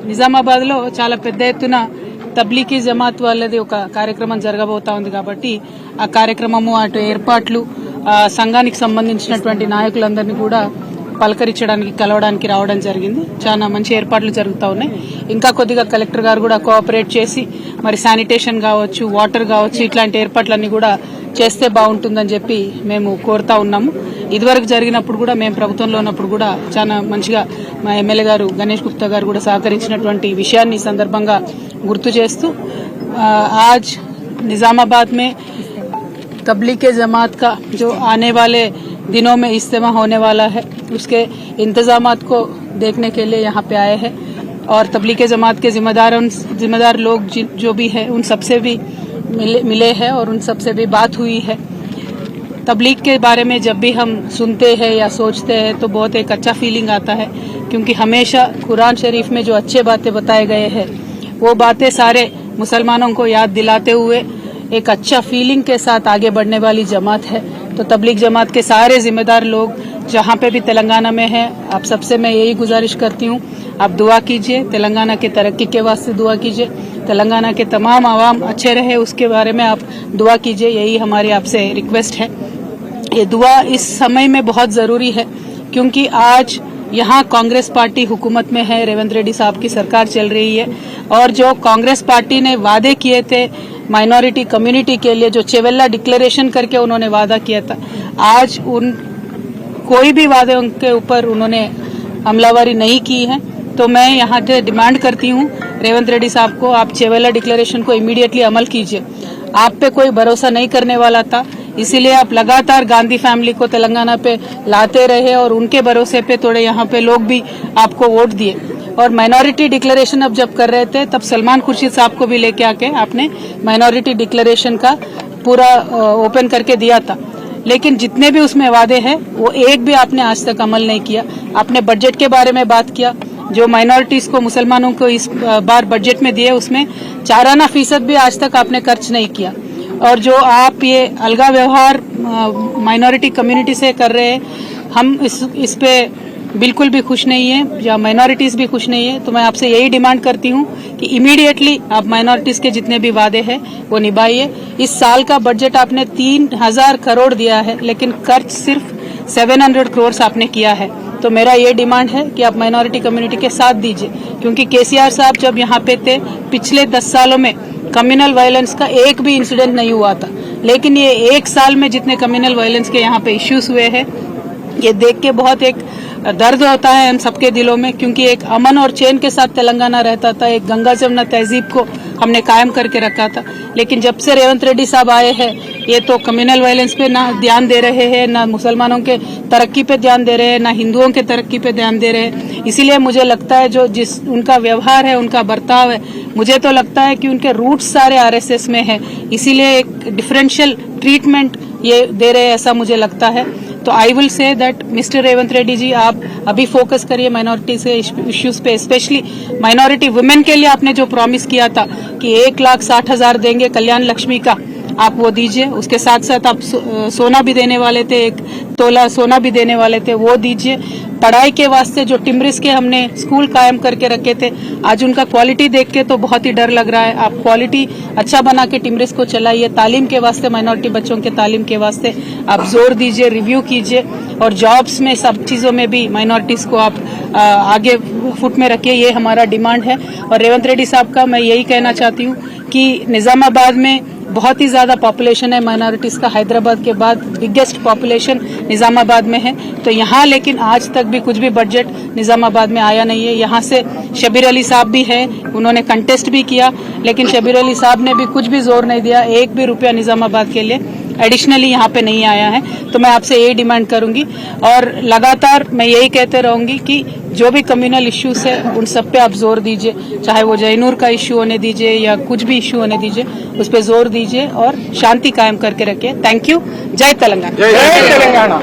నిజామాబాద్లో చాలా పెద్ద ఎత్తున తబ్లీగీ జమాత్ వాళ్ళది ఒక కార్యక్రమం జరగబోతా ఉంది కాబట్టి ఆ కార్యక్రమము అటు ఏర్పాట్లు సంఘానికి సంబంధించినటువంటి నాయకులందరినీ కూడా పలకరించడానికి కలవడానికి రావడం జరిగింది. చాలా మంచి ఏర్పాట్లు జరుగుతూ ఉన్నాయి. ఇంకా కొద్దిగా కలెక్టర్ గారు కూడా కోఆపరేట్ చేసి మరి శానిటేషన్ కావచ్చు, వాటర్ కావచ్చు, ఇట్లాంటి ఏర్పాట్లన్నీ కూడా చేస్తే బాగుంటుందని చెప్పి మేము కోరుతా ఉన్నాము. ఇదివరకు జరిగినప్పుడు కూడా మేము ప్రభుత్వంలో ఉన్నప్పుడు కూడా చాలా మంచిగా మా ఎమ్మెల్యే గారు గణేష్ గుప్తా గారు కూడా సహకరించినటువంటి విషయాన్ని సందర్భంగా గుర్తు చేస్తూ आज निजामाबाद में तबलीग जमात का जो आने वाले दिनों में इज्तिमा होने वाला है उसके इंतजामात को देखने के लिए यहाँ पे आए हैं और तबलीग जमात के जिम्मेदार लोग जो भी है उन सबसे भी मिले हैं और उन सबसे भी बात हुई है. तबलीग के बारे में जब भी हम सुनते हैं या सोचते हैं तो बहुत एक अच्छा फीलिंग आता है क्योंकि हमेशा कुरान शरीफ में जो अच्छे बातें बताए गए हैं वो बातें सारे मुसलमानों को याद दिलाते हुए एक अच्छा फीलिंग के साथ आगे बढ़ने वाली जमात है. तो तबलीग जमात के सारे जिम्मेदार लोग जहाँ पे भी तेलंगाना में हैं, आप सबसे मैं यही गुजारिश करती हूँ, आप दुआ कीजिए, तेलंगाना की तरक्की के वास्ते दुआ कीजिए, तेलंगाना के तमाम आवाम अच्छे रहे उसके बारे में आप दुआ कीजिए. यही हमारी आपसे रिक्वेस्ट है. ये दुआ इस समय में बहुत ज़रूरी है क्योंकि आज यहाँ कांग्रेस पार्टी हुकूमत में है, रेवंत रेड्डी साहब की सरकार चल रही है और जो कांग्रेस पार्टी ने वादे किए थे माइनॉरिटी कम्युनिटी के लिए, जो चेवेल्ला डिक्लेरेशन करके उन्होंने वादा किया था, आज उन कोई भी वादे के ऊपर उन्होंने हमलावरी नहीं की है. तो मैं यहाँ से डिमांड करती हूँ रेवंत रेड्डी साहब को, आप चेवेल्ला डिक्लेरेशन को इमीडिएटली अमल कीजिए. आप पे कोई भरोसा नहीं करने वाला था, इसीलिए आप लगातार गांधी फैमिली को तेलंगाना पे लाते रहे और उनके भरोसे पे थोड़े यहाँ पे लोग भी आपको वोट दिए. और माइनॉरिटी डिक्लेरेशन अब जब कर रहे थे तब सलमान खुर्शीद साहब को भी लेके आके आपने माइनॉरिटी डिक्लेरेशन का पूरा ओपन करके दिया था, लेकिन जितने भी उसमें वादे हैं वो एक भी आपने आज तक अमल नहीं किया. आपने बजट के बारे में बात किया, जो माइनॉरिटीज को मुसलमानों को इस बार बजट में दिए उसमें 4% भी आज तक आपने खर्च नहीं किया. और जो आप ये अलगा व्यवहार माइनॉरिटी कम्युनिटी से कर रहे हैं, हम इस पे बिल्कुल भी खुश नहीं है या माइनॉरिटीज भी खुश नहीं है. तो मैं आपसे यही डिमांड करती हूँ कि इमीडिएटली आप माइनॉरिटीज के जितने भी वादे हैं वो निभाइए. इस साल का बजट आपने 3000 करोड़ दिया है लेकिन खर्च सिर्फ 700 करोड़ आपने किया है. तो मेरा ये डिमांड है कि आप माइनॉरिटी कम्युनिटी के साथ दीजिए क्योंकि केसीआर साहब जब यहाँ पे थे पिछले 10 सालों में कम्युनल वायलेंस का एक भी इंसिडेंट नहीं हुआ था, लेकिन ये एक साल में जितने कम्युनल वायलेंस के यहाँ पे इश्यूज हुए हैं ये देख के बहुत एक दर्द होता है हम सबके दिलों में क्योंकि एक अमन और चैन के साथ तेलंगाना रहता था, एक गंगा जमुना तहजीब को हमने कायम करके रखा था. लेकिन जब से रेवंत रेड्डी साहब आए हैं ये तो कम्युनल वायलेंस पे ना ध्यान दे रहे हैं, ना मुसलमानों के तरक्की पे ध्यान दे रहे हैं, ना हिंदुओं के तरक्की पे ध्यान दे रहे हैं. इसीलिए मुझे लगता है जो जिस उनका व्यवहार है, उनका बर्ताव है, मुझे तो लगता है कि उनके रूट्स सारे आरएसएस में है, इसीलिए एक डिफरेंशियल ट्रीटमेंट ये दे रहे हैं ऐसा मुझे लगता है. तो I will say that mister Revanth Reddy ji आप अभी फोकस करिए माइनॉरिटी से इश्यूज पे, स्पेशली माइनॉरिटी वुमेन के लिए आपने जो प्रॉमिस किया था कि 1,60,000 देंगे कल्याण लक्ष्मी का, आप वो दीजिए. उसके साथ साथ आप सोना भी देने वाले थे, 1 तोला सोना भी देने वाले थे, वो दीजिए. पढ़ाई के वास्ते जो टिम्ब्रिस के हमने स्कूल कायम करके रखे थे आज उनका क्वालिटी देख के तो बहुत ही डर लग रहा है. आप क्वालिटी अच्छा बना के टिम्ब्रिस को चलाइए. तालीम के वास्ते माइनॉरिटी बच्चों के तालीम के वास्ते आप जोर दीजिए, रिव्यू कीजिए और जॉब्स में सब चीज़ों में भी माइनॉरिटीज़ को आप आगे फुट में रखिए. ये हमारा डिमांड है. और रेवंत रेड्डी साहब का मैं यही कहना चाहती हूँ कि निज़ामाबाद में बहुत ही ज़्यादा पॉपुलेशन है माइनॉरिटीज़ का, हैदराबाद के बाद बिगेस्ट पॉपुलेशन निज़ामाबाद में है. तो यहाँ लेकिन आज तक भी कुछ भी बजट निज़ामाबाद में आया नहीं है. यहाँ से शबीर अली साहब भी है, उन्होंने कंटेस्ट भी किया लेकिन शबीर अली साहब ने भी कुछ भी जोर नहीं दिया, 1 भी रुपया निज़ामाबाद के लिए एडिशनली यहाँ पे नहीं आया है. तो मैं आपसे यही डिमांड करूंगी और लगातार मैं यही कहते रहूंगी कि जो भी कम्युनल इश्यूज है उन सब पे आप जोर दीजिए, चाहे वो जयनूर का इश्यू होने दीजिए या कुछ भी इश्यू होने दीजिए, उस पर जोर दीजिए और शांति कायम करके रखिए. Thank you. जय तेलंगाना.